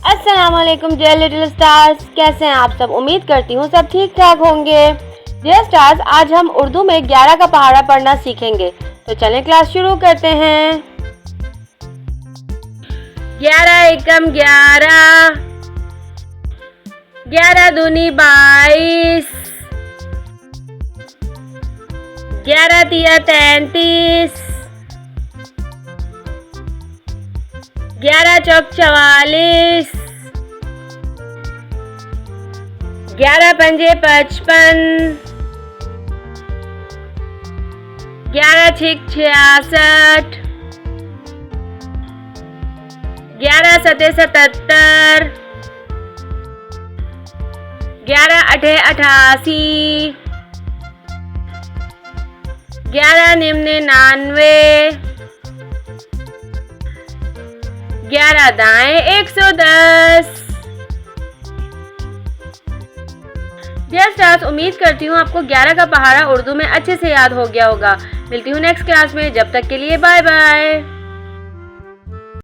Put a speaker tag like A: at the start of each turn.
A: अस्सलाम वालेकुम dear little stars, कैसे हैं आप सब। उम्मीद करती हूँ सब ठीक ठाक होंगे। डियर स्टार्स, आज हम उर्दू में 11 का पहाड़ा पढ़ना सीखेंगे, तो चलें क्लास शुरू करते हैं। 11 एकम 11, 11 दूनी 22, 11 तिया 33, 11 चौक 44, 11 पंजे 55, 11 छिक 66, 11 सते 77, 11 अठे 88, 11 निम्ने 99, 11 दाएं 110। डियर स्टार्स, उम्मीद करती हूँ आपको 11 का पहाड़ा उर्दू में अच्छे से याद हो गया होगा। मिलती हूँ नेक्स्ट क्लास में, जब तक के लिए बाय बाय।